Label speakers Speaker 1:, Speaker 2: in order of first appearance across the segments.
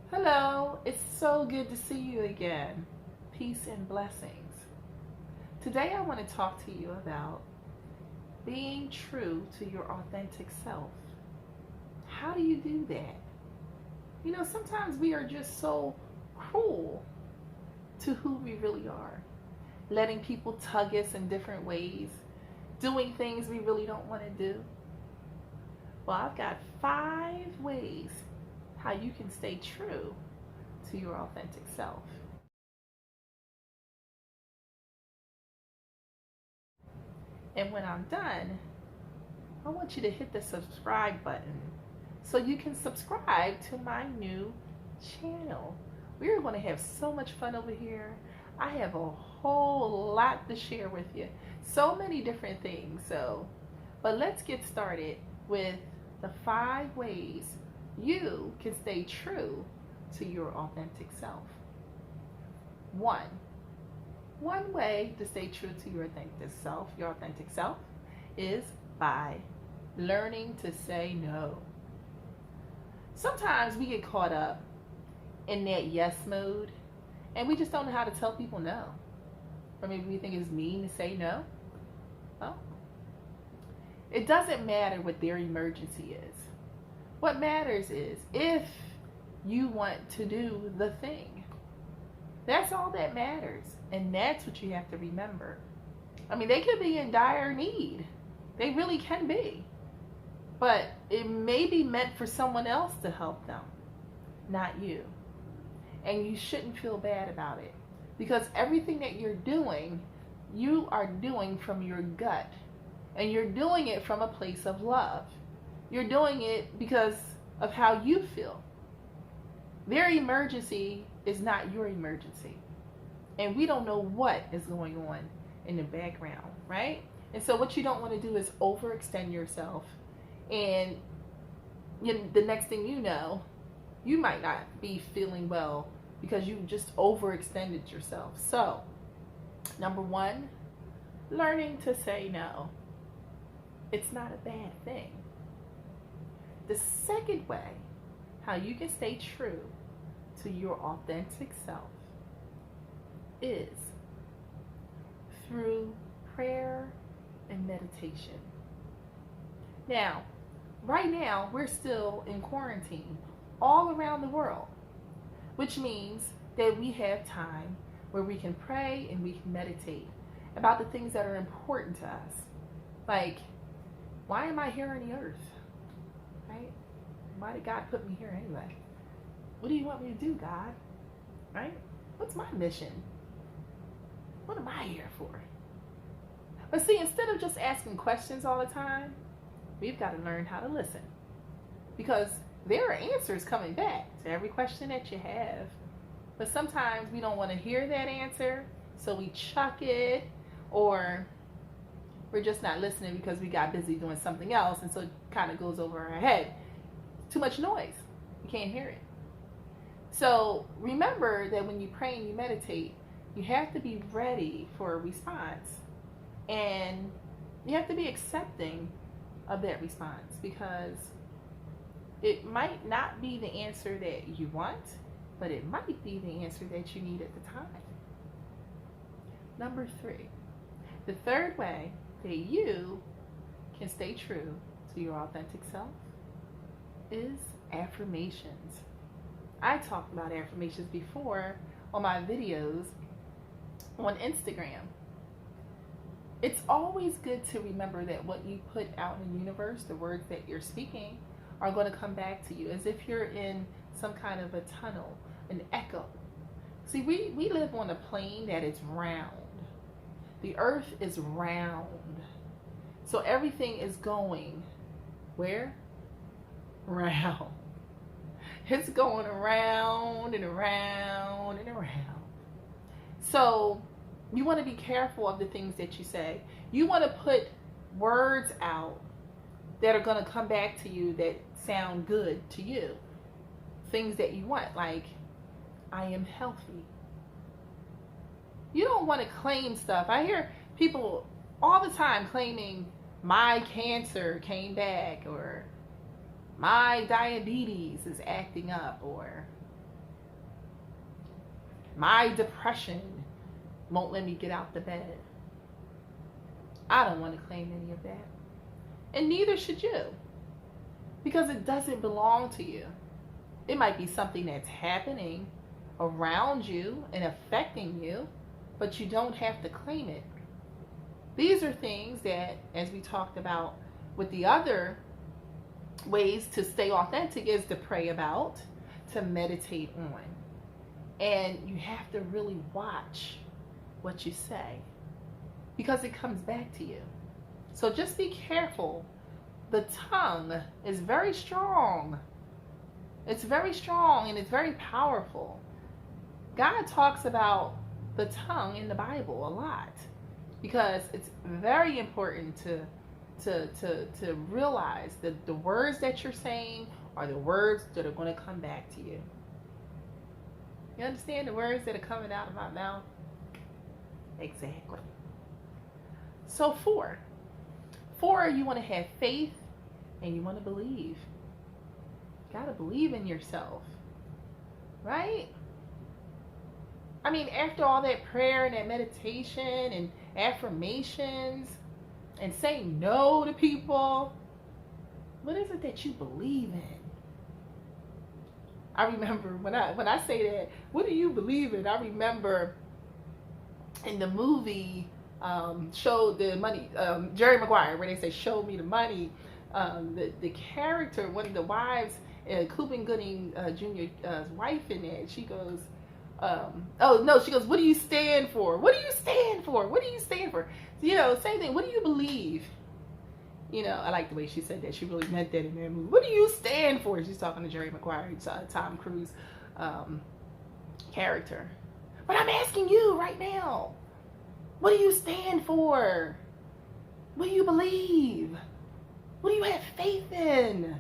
Speaker 1: Hello, it's so good to see you again. Peace and blessings. Today I want to talk to you about being true to your authentic self. How do you do that? Sometimes we are just so cruel to who we really are, letting people tug us in different ways, doing things we really don't want to do. Well, I've got 5 ways how you can stay true to your authentic self. And when I'm done, I want you to hit the subscribe button so you can subscribe to my new channel. We're going to have so much fun over here. I have a whole lot to share with you. So many different things. But let's get started with the 5 ways you can stay true to your authentic self. One way to stay true to your authentic self is by learning to say no. Sometimes we get caught up in that yes mode and we just don't know how to tell people no. Or maybe we think it's mean to say no. Well, it doesn't matter what their emergency is. What matters is if you want to do the thing. That's all that matters. And that's what you have to remember. They could be in dire need. They really can be. But it may be meant for someone else to help them, not you. And you shouldn't feel bad about it. Because everything that you're doing, you are doing from your gut. And you're doing it from a place of love. You're doing it because of how you feel. Their emergency is not your emergency. And we don't know what is going on in the background, right? And so what you don't want to do is overextend yourself. And the next thing you know, you might not be feeling well because you just overextended yourself. So, number 1, learning to say no. It's not a bad thing. The second way how you can stay true to your authentic self is through prayer and meditation. Now, right now, we're still in quarantine all around the world, which means that we have time where we can pray and we can meditate about the things that are important to us. Like, why am I here on the earth? Right? Why did God put me here anyway? What do you want me to do, God? Right? What's my mission? What am I here for? But see, instead of just asking questions all the time, we've got to learn how to listen. Because there are answers coming back to every question that you have. But sometimes we don't want to hear that answer, so we chuck it, or we're just not listening because we got busy doing something else, and so it kind of goes over our head. Too much noise. You can't hear it. So remember that when you pray and you meditate, you have to be ready for a response. And you have to be accepting of that response, because it might not be the answer that you want, but it might be the answer that you need at the time. Number 3, the third way that you can stay true to your authentic self is affirmations. I talked about affirmations before on my videos on Instagram. It's always good to remember that what you put out in the universe, the words that you're speaking, are going to come back to you as if you're in some kind of a tunnel, an echo. See, we live on a plane that is round. The earth is round. So everything is going where? Round. It's going around and around and around. So you want to be careful of the things that you say. You want to put words out that are going to come back to you that sound good to you. Things that you want, like, I am healthy. You don't want to claim stuff. I hear people all the time claiming my cancer came back, or my diabetes is acting up, or My depression won't let me get out the bed. I don't want to claim any of that. And neither should you. Because it doesn't belong to you. It might be something that's happening around you and affecting you, but you don't have to claim it. These are things that, as we talked about with the other ways to stay authentic, is to pray about, to meditate on. And you have to really watch what you say, because it comes back to you. So just be careful. The tongue is very strong. It's very strong and it's very powerful. God talks about the tongue in the Bible a lot, because it's very important to realize that the words that you're saying are the words that are going to come back to you. You understand the words that are coming out of my mouth? Exactly. So 4, you want to have faith and you want to believe. You got to believe in yourself, right? I mean, after all that prayer and that meditation and affirmations and saying no to people, what is it that you believe in? I remember when I say that, what do you believe in? I remember in the movie Show the Money, Jerry Maguire, where they say show me the money, the character, one of the wives, Cuban Gooding Jr.'s wife in that, she goes, she goes, what do you stand for? What do you stand for? What do you stand for? You know, same thing. What do you believe? You know, I like the way she said that. She really meant that in that movie. What do you stand for? She's talking to Jerry Maguire, Tom Cruise character. But I'm asking you right now, what do you stand for? What do you believe? What do you have faith in?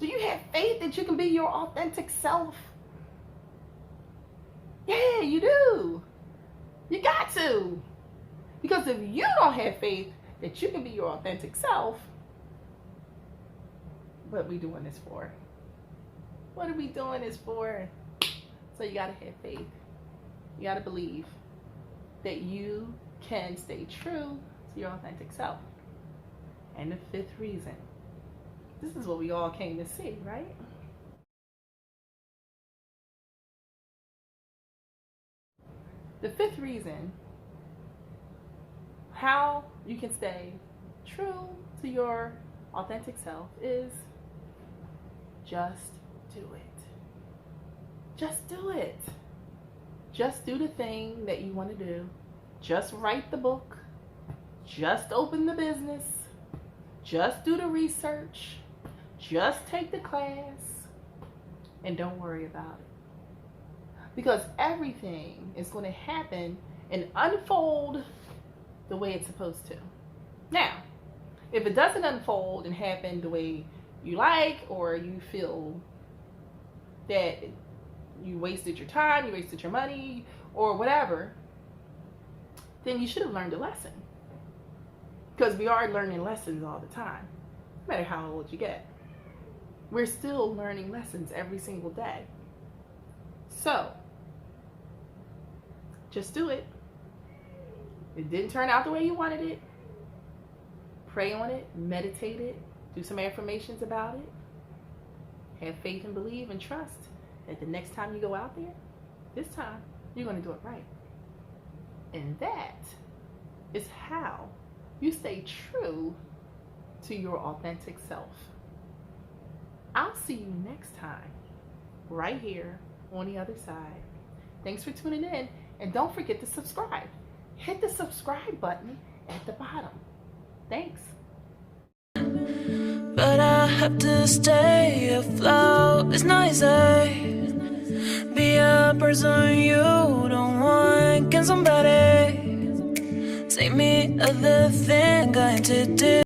Speaker 1: Do you have faith that you can be your authentic self? Yeah, you do. You got to. Because if you don't have faith that you can be your authentic self, what are we doing this for? What are we doing this for? So you got to have faith. You got to believe that you can stay true to your authentic self. And the 5th reason. This is what we all came to see, right? The 5th reason how you can stay true to your authentic self is just do it. Just do it. Just do the thing that you want to do. Just write the book. Just open the business. Just do the research. Just take the class. And don't worry about it. Because everything is going to happen and unfold the way it's supposed to. Now, if it doesn't unfold and happen the way you like, or you feel that you wasted your time, you wasted your money, or whatever, then you should have learned a lesson. Because we are learning lessons all the time, no matter how old you get. We're still learning lessons every single day. So, just do it. It didn't turn out the way you wanted it. Pray on it, meditate it, do some affirmations about it. Have faith and believe and trust that the next time you go out there, this time, you're going to do it right. And that is how you stay true to your authentic self. I'll see you next time, right here on the other side. Thanks for tuning in, and don't forget to subscribe. Hit the subscribe button at the bottom. Thanks.
Speaker 2: But I have to stay afloat. It's not easy. Be a person you don't want. Can somebody save me of the thing I'm going to do?